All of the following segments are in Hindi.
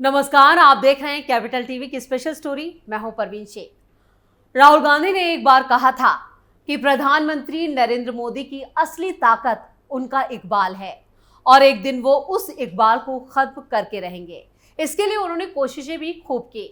नमस्कार, आप देख रहे हैं कैपिटल टीवी की स्पेशल स्टोरी। मैं हूं परवीन शेख। राहुल गांधी ने एक बार कहा था कि प्रधानमंत्री नरेंद्र मोदी की असली ताकत उनका इकबाल है और एक दिन वो उस इकबाल को खत्म करके रहेंगे। इसके लिए उन्होंने कोशिशें भी खूब की।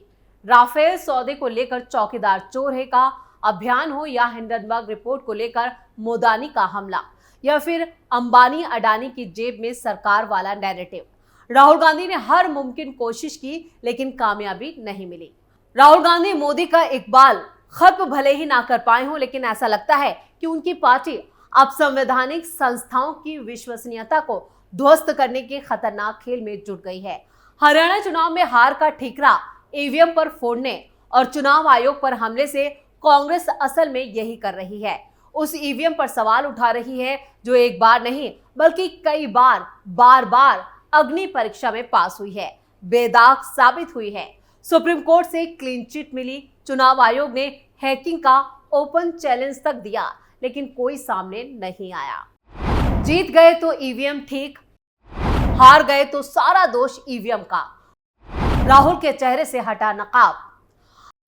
राफेल सौदे को लेकर चौकीदार चोर है का अभियान हो या हिंडनबर्ग रिपोर्ट को लेकर मोदानी का हमला या फिर अंबानी अडानी की जेब में सरकार वाला नैरेटिव, राहुल गांधी ने हर मुमकिन कोशिश की लेकिन कामयाबी नहीं मिली। राहुल गांधी मोदी का इकबाल खत्म भले ही ना कर पाए हों, लेकिन ऐसा लगता है कि उनकी पार्टी अब संवैधानिक संस्थाओं की विश्वसनीयता को ध्वस्त करने के खतरनाक खेल में जुट गई है। हरियाणा चुनाव में हार का ठीकरा ईवीएम पर फोड़ने और चुनाव आयोग पर हमले से कांग्रेस असल में यही कर रही है। उस ईवीएम पर सवाल उठा रही है जो एक बार नहीं बल्कि कई बार अग्नि परीक्षा में पास हुई है, बेदाग साबित हुई है। सुप्रीम कोर्ट से क्लीन चिट मिली, चुनाव आयोग ने हैकिंग का ओपन चैलेंज तक दिया, लेकिन कोई सामने नहीं आया। जीत गए तो ईवीएम ठीक, हार गए तो सारा दोष ईवीएम का। राहुल के चेहरे से हटा नकाब।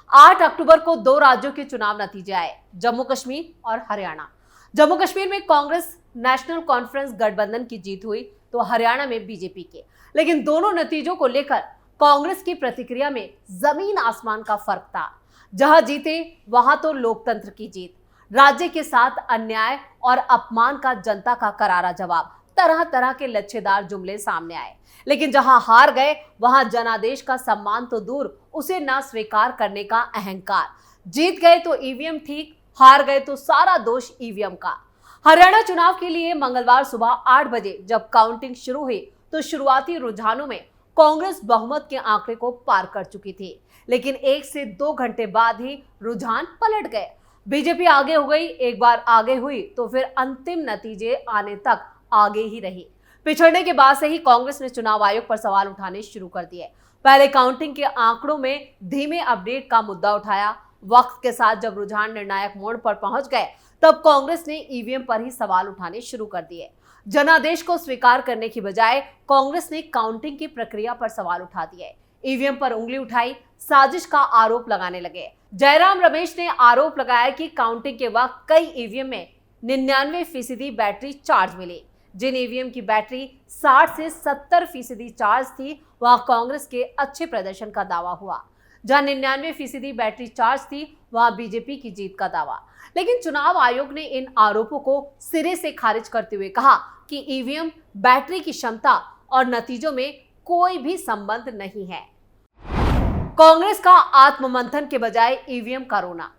8 अक्टूबर को 2 राज्यों के चुनाव नतीजे आए, जम्मू कश्मीर और हरियाणा। जम्मू कश्मीर में कांग्रेस नेशनल कॉन्फ्रेंस गठबंधन की जीत हुई तो हरियाणा में बीजेपी के, लेकिन दोनों नतीजों को लेकर कांग्रेस की प्रतिक्रिया में जमीन आसमान का फर्क था। जहां जीते वहां तो लोकतंत्र की जीत, राज्य के साथ अन्याय और अपमान का जनता का करारा जवाब, तरह तरह के लच्छेदार जुमले सामने आए। लेकिन जहां हार गए वहां जनादेश का सम्मान तो दूर, उसे ना स्वीकार करने का अहंकार। जीत गए तो ईवीएम ठीक, हार गए तो सारा दोष ईवीएम का। हरियाणा चुनाव के लिए मंगलवार सुबह 8 बजे जब काउंटिंग शुरू हुई तो शुरुआती रुझानों में कांग्रेस बहुमत के आंकड़े को पार कर चुकी थी, लेकिन 1 से 2 घंटे बाद ही रुझान पलट गए। बीजेपी आगे हो गई, एक बार आगे हुई तो फिर अंतिम नतीजे आने तक आगे ही रही। पिछड़ने के बाद से ही कांग्रेस ने चुनाव आयोग पर सवाल उठाने शुरू कर दिए। पहले काउंटिंग के आंकड़ों में धीमे अपडेट का मुद्दा उठाया। वक्त के साथ जब रुझान निर्णायक मोड़ पर पहुंच गए तब कांग्रेस ने ईवीएम पर ही सवाल उठाने शुरू कर दिए। जनादेश को स्वीकार करने की बजाय कांग्रेस ने काउंटिंग की प्रक्रिया पर सवाल उठा दिए, ईवीएम पर उंगली उठाई, साजिश का आरोप लगाने लगे। जयराम रमेश ने आरोप लगाया कि काउंटिंग के वक्त कई ईवीएम में 99% बैटरी चार्ज मिली। जिन ईवीएम की बैटरी 60 से 70% चार्ज थी वहां कांग्रेस के अच्छे प्रदर्शन का दावा हुआ। जहां 99% बैटरी चार्ज थी वहां बीजेपी की जीत का दावा। लेकिन चुनाव आयोग ने इन आरोपों को सिरे से खारिज करते हुए कहा कि ईवीएम बैटरी की क्षमता और नतीजों में कोई भी संबंध नहीं है। कांग्रेस का आत्ममंथन के बजाय ईवीएम का रोना।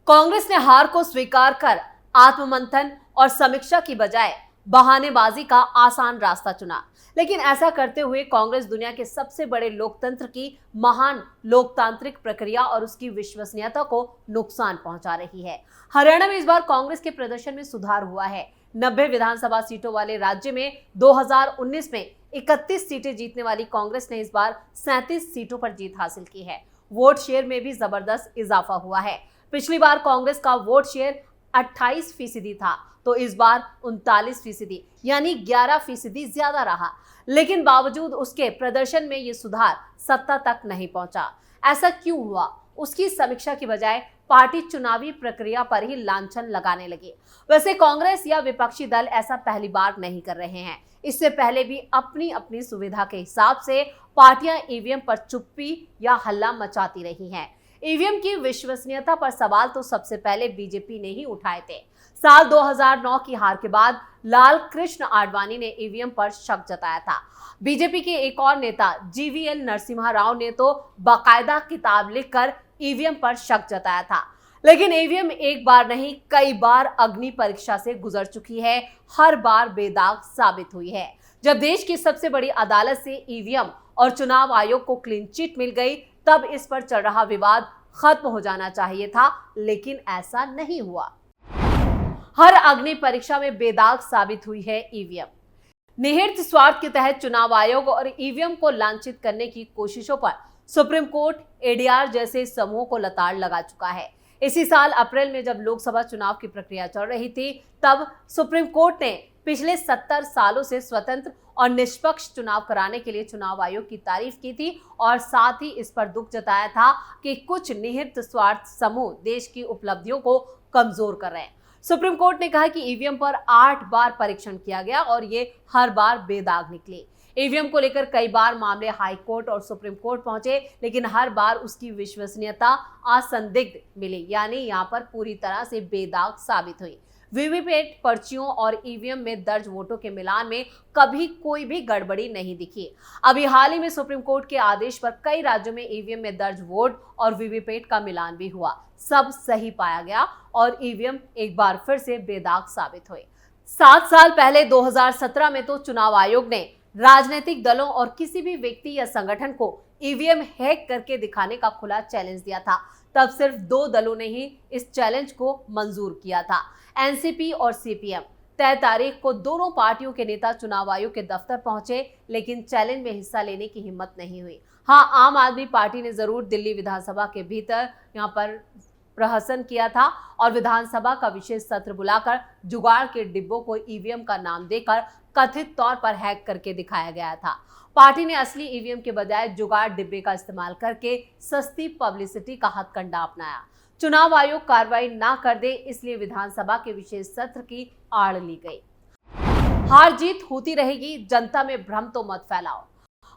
कांग्रेस ने हार को स्वीकार कर आत्ममंथन और समीक्षा की बजाय बहानेबाजी का आसान रास्ता चुना, लेकिन ऐसा करते हुए कांग्रेस दुनिया के सबसे बड़े लोकतंत्र की महान लोकतांत्रिक प्रक्रिया और उसकी विश्वसनीयता को नुकसान पहुंचा रही है। हरियाणा में इस बार कांग्रेस के प्रदर्शन में सुधार हुआ है। 90 विधानसभा सीटों वाले राज्य में 2019 में 31 सीटें जीतने वाली कांग्रेस ने इस बार 37 सीटों पर जीत हासिल की है। वोट शेयर में भी जबरदस्त इजाफा हुआ है। पिछली बार कांग्रेस का वोट शेयर 28% था तो इस बार 39% यानी 11% ज्यादा रहा, लेकिन बावजूद उसके प्रदर्शन में ये सुधार सत्ता तक नहीं पहुंचा। ऐसा क्यों हुआ? उसकी समीक्षा की बजाय पार्टी चुनावी प्रक्रिया पर ही लांछन लगाने लगी। वैसे कांग्रेस या विपक्षी दल ऐसा पहली बार नहीं कर रहे हैं। इससे पहले भी अपनी अपनी सुविधा के हिसाब से पार्टियां ईवीएम पर चुप्पी या हल्ला मचाती रही हैं। ईवीएम की विश्वसनीयता पर सवाल तो सबसे पहले बीजेपी ने ही उठाए थे। साल 2009 की हार के बाद लाल कृष्ण आडवाणी ने ईवीएम पर शक जताया था। बीजेपी के एक और नेता जीवीएल नरसिम्हा राव ने तो बाकायदा किताब लिखकर ईवीएम पर शक जताया था। लेकिन ईवीएम एक बार नहीं कई बार अग्नि परीक्षा से गुजर चुकी है, हर बार बेदाग साबित हुई है। जब देश की सबसे बड़ी अदालत से ईवीएम और चुनाव आयोग को क्लीन चिट मिल गई तब इस पर चल रहा विवाद खत्म हो जाना चाहिए था, लेकिन ऐसा नहीं हुआ। हर अग्नि परीक्षा में बेदाग साबित हुई है ईवीएम। निहित स्वार्थ के तहत चुनाव आयोग और ईवीएम को लांछित करने की कोशिशों पर सुप्रीम कोर्ट, एडीआर जैसे समूहों को लताड़ लगा चुका है। इसी साल अप्रैल में जब लोकसभा चुनाव की प्रक्रिया चल रही थी तब सुप्रीम कोर्ट ने पिछले 70 सालों से स्वतंत्र और निष्पक्ष चुनाव कराने के लिए चुनाव आयोग की तारीफ की थी और साथ ही इस पर दुख जताया था कि कुछ निहित स्वार्थ समूह देश की उपलब्धियों को कमजोर कर रहे हैं। सुप्रीम कोर्ट ने कहा कि ईवीएम पर 8 बार परीक्षण किया गया और ये हर बार बेदाग निकले। ईवीएम को लेकर कई बार मामले हाई कोर्ट और सुप्रीम कोर्ट पहुंचे, लेकिन हर बार उसकी विश्वसनीयता असंदिग्ध मिली, यानी यहाँ पर पूरी तरह से बेदाग साबित हुई। वीवीपैट पर्चियों और ईवीएम में दर्ज वोटों के मिलान में कभी कोई भी गड़बड़ी नहीं दिखी। अभी हाल ही में सुप्रीम कोर्ट के आदेश पर कई राज्यों में ईवीएम में दर्ज वोट और वीवीपैट का मिलान भी हुआ, सब सही पाया गया और ईवीएम एक बार फिर से बेदाग साबित हुए। 7 साल पहले 2017 में तो चुनाव आयोग ने राजनीतिक दलों और किसी भी व्यक्ति या संगठन को ईवीएम हैक करके दिखाने का खुला चैलेंज दिया था। तब सिर्फ 2 दलों ने ही इस चैलेंज को मंजूर किया था, एनसीपी और सीपीएम। तय तारीख को दोनों पार्टियों के नेता चुनाव आयोग के दफ्तर पहुंचे, लेकिन चैलेंज में हिस्सा लेने की हिम्मत नहीं हुई। हाँ, आम आदमी पार्टी ने जरूर दिल्ली विधानसभा के भीतर यहाँ पर प्रहसन किया था और विधानसभा का विशेष सत्र बुलाकर जुगाड़ के डिब्बों को ईवीएम का नाम देकर कथित तौर पर हैक करके दिखाया गया था। पार्टी ने असली ईवीएम के बजाय जुगाड़ डिब्बे का इस्तेमाल करके सस्ती पब्लिसिटी का हथकंडा अपनाया। चुनाव आयोग कार्रवाई ना कर दे, इसलिए विधानसभा के विशेष सत्र की आड़ ली गई। हार जीत होती रहेगी, जनता में भ्रम तो मत फैलाओ।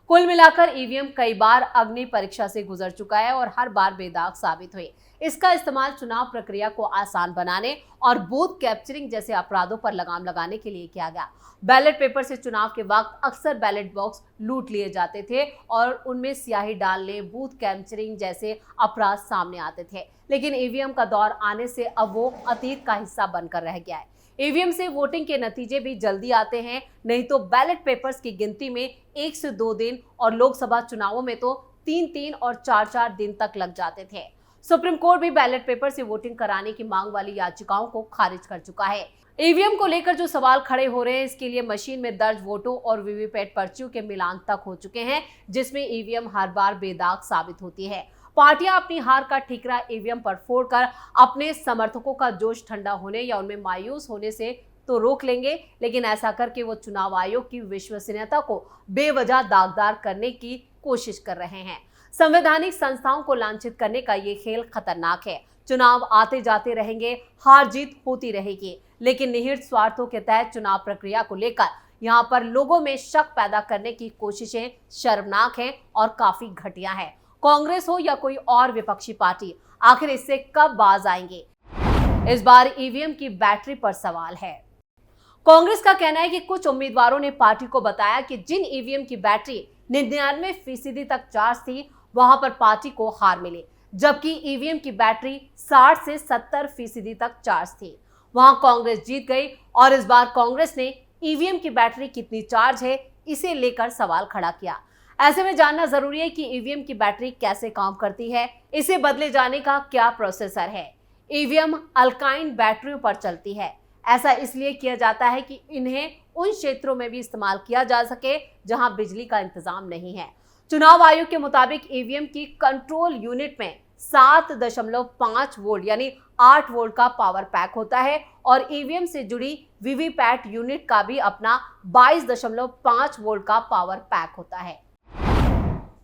कुल मिलाकर ईवीएम कई बार अग्नि परीक्षा से गुजर चुका है और हर बार बेदाग साबित हुए। इसका इस्तेमाल चुनाव प्रक्रिया को आसान बनाने और बूथ कैप्चरिंग जैसे अपराधों पर लगाम लगाने के लिए किया गया। बैलेट पेपर से चुनाव के वक्त अक्सर बैलेट बॉक्स लूट लिए जाते थे और उनमें स्याही डालने, बूथ कैप्चरिंग जैसे अपराध सामने आते थे। लेकिन ईवीएम का दौर आने से अब वो अतीत का हिस्सा बनकर रह गया है। ईवीएम से वोटिंग के नतीजे भी जल्दी आते हैं, नहीं तो बैलेट पेपर्स की गिनती में 1 से 2 दिन और लोकसभा चुनावों में तो 3-3 और 4-4 दिन तक लग जाते थे। सुप्रीम कोर्ट भी बैलेट पेपर से वोटिंग कराने की मांग वाली याचिकाओं को खारिज कर चुका है। ईवीएम को लेकर जो सवाल खड़े हो रहे हैं, इसके लिए मशीन में दर्ज वोटों और वीवीपैट पर्चियों के मिलान तक हो चुके हैं, जिसमें ईवीएम हर बार बेदाग साबित होती है। पार्टियां अपनी हार का ठीकरा ईवीएम पर फोड़कर अपने समर्थकों का जोश ठंडा होने या उनमें मायूस होने से तो रोक लेंगे, लेकिन ऐसा करके वो चुनाव आयोग की विश्वसनीयता को बेवजह दागदार करने की कोशिश कर रहे हैं। संवैधानिक संस्थाओं को लांछित करने का ये खेल खतरनाक है। चुनाव आते जाते रहेंगे, हार जीत होती रहेगी, लेकिन निहित स्वार्थों के तहत चुनाव प्रक्रिया को लेकर यहाँ पर लोगों में शक पैदा करने की कोशिशें शर्मनाक हैं और काफी घटिया हैं। कांग्रेस हो या कोई और विपक्षी पार्टी, आखिर इससे कब बाज आएंगे? इस बार ईवीएम की बैटरी पर सवाल है। कांग्रेस का कहना है कि कुछ उम्मीदवारों ने पार्टी को बताया कि जिन ईवीएम की बैटरी 99% तक चार्ज थी, वहां पर पार्टी को हार मिली, जबकि ईवीएम की बैटरी 60 से 70% तक चार्ज थी। वहां कांग्रेस जीत गई और इस बार कांग्रेस ने ईवीएम की बैटरी कितनी चार्ज है, इसे लेकर सवाल खड़ा किया। ऐसे में जानना जरूरी है कि ईवीएम की बैटरी कैसे काम करती है, इसे बदले जाने का क्या प्रोसेसर है। ईवीएम अल्काइन बैटरियों पर चलती है। ऐसा इसलिए किया जाता है कि इन्हें उन क्षेत्रों में भी इस्तेमाल किया जा सके जहां बिजली का इंतजाम नहीं है। चुनाव आयोग के मुताबिक ईवीएम की कंट्रोल यूनिट में 7.5 वोल्ट यानी 8 वोल्ट का पावर पैक होता है और ईवीएम से जुड़ी वीवीपैट यूनिट का भी अपना 22.5 वोल्ट का पावर पैक होता है।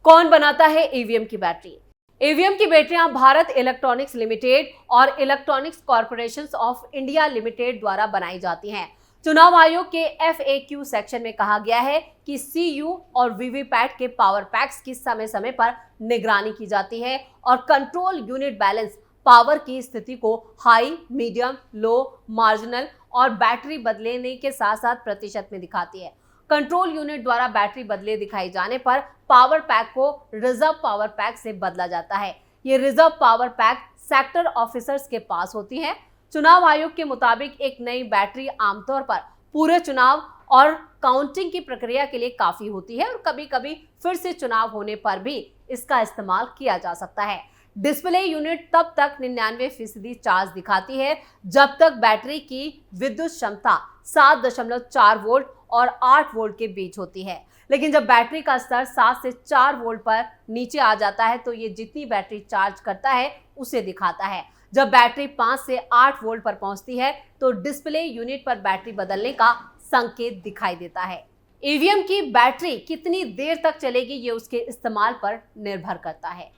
कौन बनाता है ईवीएम की बैटरी? ईवीएम की बैटरियां भारत इलेक्ट्रॉनिक्स लिमिटेड और electronics corporation of India limited द्वारा बनाई जाती हैं। चुनाव आयोग के FAQ सेक्शन में कहा गया है कि CU और वीवीपैट के पावर पैक्स की समय समय पर निगरानी की जाती है और कंट्रोल यूनिट बैलेंस पावर की स्थिति को हाई, मीडियम, लो, मार्जिनल और बैटरी बदलने के साथ साथ प्रतिशत में दिखाती है। कंट्रोल यूनिट द्वारा बैटरी बदले दिखाई जाने पर पावर पैक को रिजर्व पावर पैक से बदला जाता है। ये reserve power pack sector officers के पास होती है। चुनाव आयोग के मुताबिक एक नई बैटरी आमतौर पर पूरे चुनाव और काउंटिंग की प्रक्रिया के लिए काफी होती है और कभी कभी फिर से चुनाव होने पर भी इसका इस्तेमाल किया जा सकता है। डिस्प्ले यूनिट तब तक 99% चार्ज दिखाती है जब तक बैटरी की विद्युत क्षमता 7.4 वोल्ट और 8 वोल्ट के बीच होती है। लेकिन जब बैटरी का स्तर 7 से 4 वोल्ट पर नीचे आ जाता है तो ये जितनी बैटरी चार्ज करता है उसे दिखाता है। जब बैटरी 5 से 8 वोल्ट पर पहुंचती है तो डिस्प्ले यूनिट पर बैटरी बदलने का संकेत दिखाई देता है। ईवीएम की बैटरी कितनी देर तक चलेगी ये उसके इस्तेमाल पर निर्भर करता है।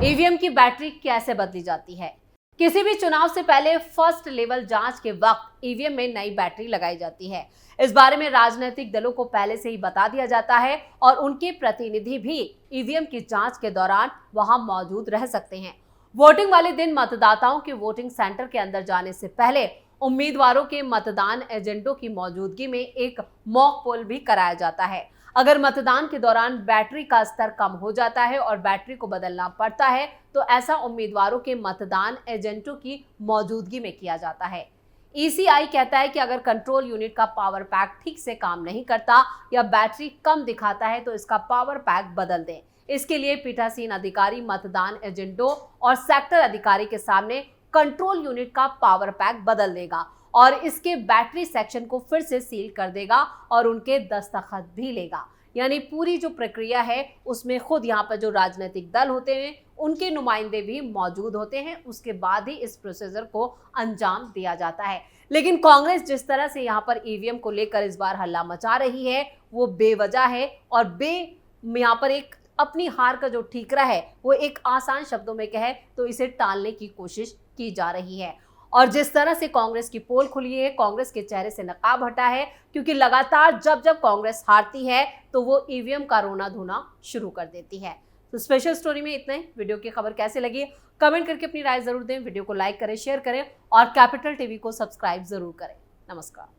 ईवीएम की बैटरी कैसे बदली जाती है? किसी भी चुनाव से पहले फर्स्ट लेवल जांच के वक्त ईवीएम में नई बैटरी लगाई जाती है। इस बारे में राजनीतिक दलों को पहले से ही बता दिया जाता है और उनके प्रतिनिधि भी ईवीएम की जांच के दौरान वहां मौजूद रह सकते हैं। वोटिंग वाले दिन मतदाताओं के वोटिंग सेंटर के अंदर जाने से पहले उम्मीदवारों के मतदान एजेंटों की मौजूदगी में एक मॉक पोल भी कराया जाता है। अगर मतदान के दौरान बैटरी का स्तर कम हो जाता है और बैटरी को बदलना पड़ता है तो ऐसा उम्मीदवारों के मतदान एजेंटों की मौजूदगी में किया जाता है। ईसीआई कहता है कि अगर कंट्रोल यूनिट का पावर पैक ठीक से काम नहीं करता या बैटरी कम दिखाता है तो इसका पावर पैक बदल दें। इसके लिए पीठासीन अधिकारी मतदान एजेंटों और सेक्टर अधिकारी के सामने कंट्रोल यूनिट का पावर पैक बदल देगा और इसके बैटरी सेक्शन को फिर से सील कर देगा और उनके दस्तखत भी लेगा। यानी पूरी जो प्रक्रिया है उसमें खुद यहाँ पर जो राजनीतिक दल होते हैं उनके नुमाइंदे भी मौजूद होते हैं। उसके बाद ही इस प्रोसीजर को अंजाम दिया जाता है। लेकिन कांग्रेस जिस तरह से यहाँ पर ईवीएम को लेकर इस बार हल्ला मचा रही है वो बेवजह है और यहाँ पर एक अपनी हार का जो ठीकरा है वो एक आसान शब्दों में कहे तो इसे टालने की कोशिश की जा रही है। और जिस तरह से कांग्रेस की पोल खुली है, कांग्रेस के चेहरे से नकाब हटा है, क्योंकि लगातार जब कांग्रेस हारती है तो वो ईवीएम का रोना धोना शुरू कर देती है। तो स्पेशल स्टोरी में इतना ही। वीडियो की खबर कैसे लगी कमेंट करके अपनी राय जरूर दें। वीडियो को लाइक करें, शेयर करें और कैपिटल टीवी को सब्सक्राइब जरूर करें। नमस्कार।